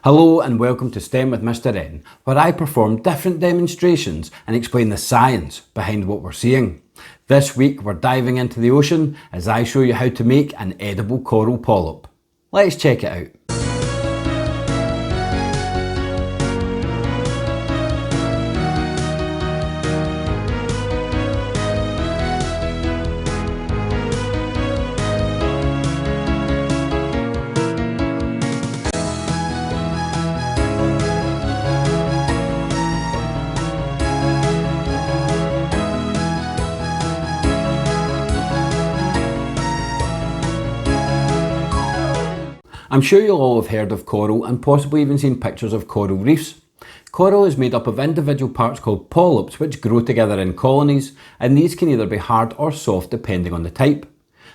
Hello and welcome to STEM with Mr. N, where I perform different demonstrations and explain the science behind what we're seeing. This week we're diving into the ocean as I show you how to make an edible coral polyp. Let's check it out. I'm sure you'll all have heard of coral and possibly even seen pictures of coral reefs. Coral is made up of individual parts called polyps which grow together in colonies, and these can either be hard or soft depending on the type.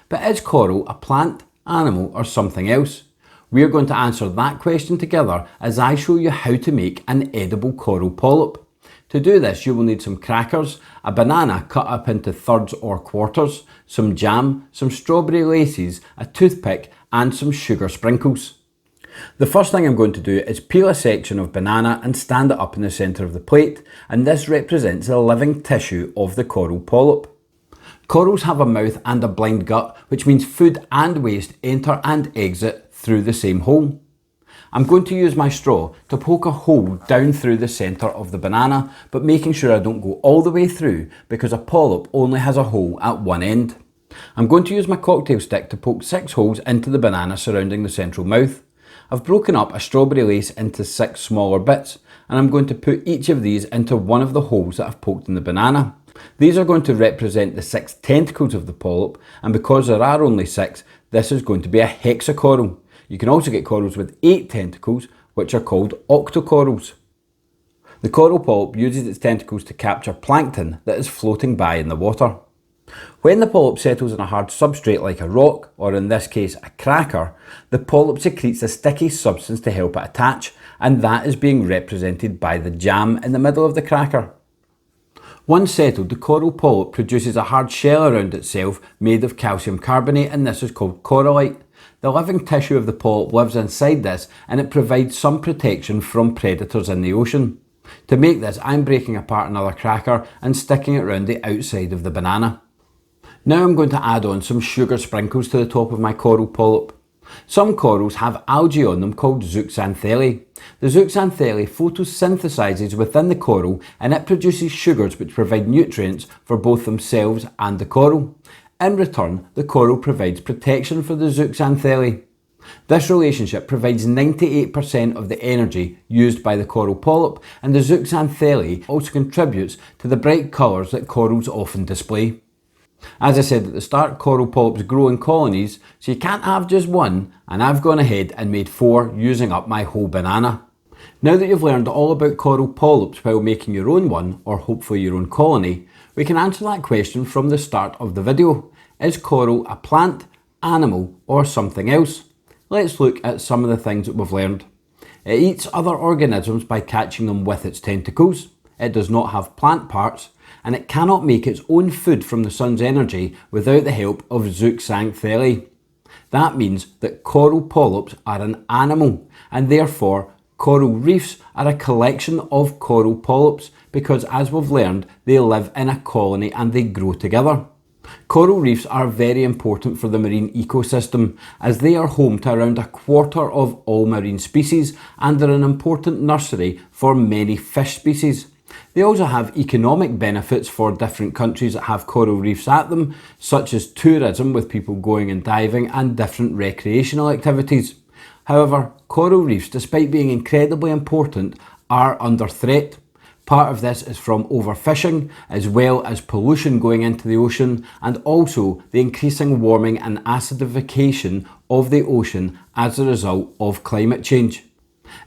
But is coral a plant, animal or something else? We're going to answer that question together as I show you how to make an edible coral polyp. To do this you will need some crackers, a banana cut up into thirds or quarters, some jam, some strawberry laces, a toothpick and some sugar sprinkles. The first thing I'm going to do is peel a section of banana and stand it up in the centre of the plate, and this represents the living tissue of the coral polyp. Corals have a mouth and a blind gut, which means food and waste enter and exit through the same hole. I'm going to use my straw to poke a hole down through the centre of the banana, but making sure I don't go all the way through because a polyp only has a hole at one end. I'm going to use my cocktail stick to poke 6 holes into the banana surrounding the central mouth. I've broken up a strawberry lace into 6 smaller bits, and I'm going to put each of these into one of the holes that I've poked in the banana. These are going to represent the 6 tentacles of the polyp, and because there are only 6, this is going to be a hexacoral. You can also get corals with 8 tentacles, which are called octocorals. The coral polyp uses its tentacles to capture plankton that is floating by in the water. When the polyp settles on a hard substrate like a rock, or in this case a cracker, the polyp secretes a sticky substance to help it attach, and that is being represented by the jam in the middle of the cracker. Once settled, the coral polyp produces a hard shell around itself made of calcium carbonate, and this is called corallite. The living tissue of the polyp lives inside this, and it provides some protection from predators in the ocean. To make this, I'm breaking apart another cracker and sticking it around the outside of the banana. Now I'm going to add on some sugar sprinkles to the top of my coral polyp. Some corals have algae on them called zooxanthellae. The zooxanthellae photosynthesises within the coral, and it produces sugars which provide nutrients for both themselves and the coral. In return, the coral provides protection for the zooxanthellae. This relationship provides 98% of the energy used by the coral polyp, and the zooxanthellae also contributes to the bright colours that corals often display. As I said at the start, coral polyps grow in colonies, so you can't have just one, and I've gone ahead and made 4 using up my whole banana. Now that you've learned all about coral polyps while making your own one, or hopefully your own colony, we can answer that question from the start of the video. Is coral a plant, animal or something else? Let's look at some of the things that we've learned. It eats other organisms by catching them with its tentacles. It does not have plant parts, and it cannot make its own food from the sun's energy without the help of zooxanthellae. That means that coral polyps are an animal, and therefore coral reefs are a collection of coral polyps because, as we've learned, they live in a colony and they grow together. Coral reefs are very important for the marine ecosystem as they are home to around 1/4 of all marine species and are an important nursery for many fish species. They also have economic benefits for different countries that have coral reefs at them, such as tourism with people going and diving and different recreational activities. However, coral reefs, despite being incredibly important, are under threat. Part of this is from overfishing, as well as pollution going into the ocean, and also the increasing warming and acidification of the ocean as a result of climate change.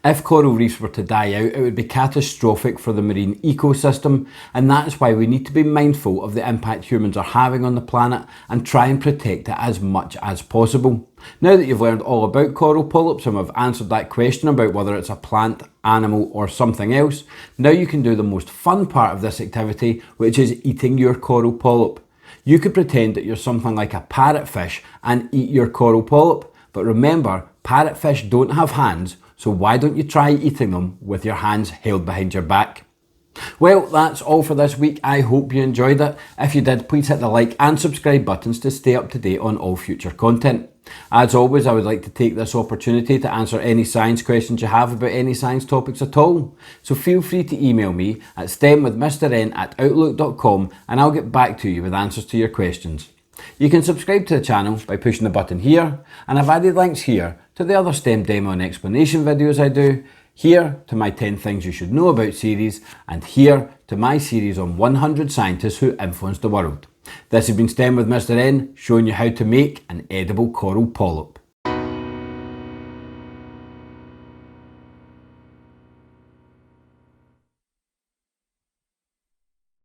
If coral reefs were to die out, it would be catastrophic for the marine ecosystem, and that's why we need to be mindful of the impact humans are having on the planet and try and protect it as much as possible. Now that you've learned all about coral polyps and we've answered that question about whether it's a plant, animal or something else, now you can do the most fun part of this activity, which is eating your coral polyp. You could pretend that you're something like a parrotfish and eat your coral polyp, but remember, parrotfish don't have hands, so why don't you try eating them with your hands held behind your back? Well, that's all for this week. I hope you enjoyed it. If you did, please hit the like and subscribe buttons to stay up to date on all future content. As always, I would like to take this opportunity to answer any science questions you have about any science topics at all. So feel free to email me at stemwithmrn@outlook.com and I'll get back to you with answers to your questions. You can subscribe to the channel by pushing the button here, and I've added links here to the other STEM demo and explanation videos I do, here to my 10 things you should know about series, and here to my series on 100 scientists who influenced the world. This has been STEM with Mr. N, showing you how to make an edible coral polyp.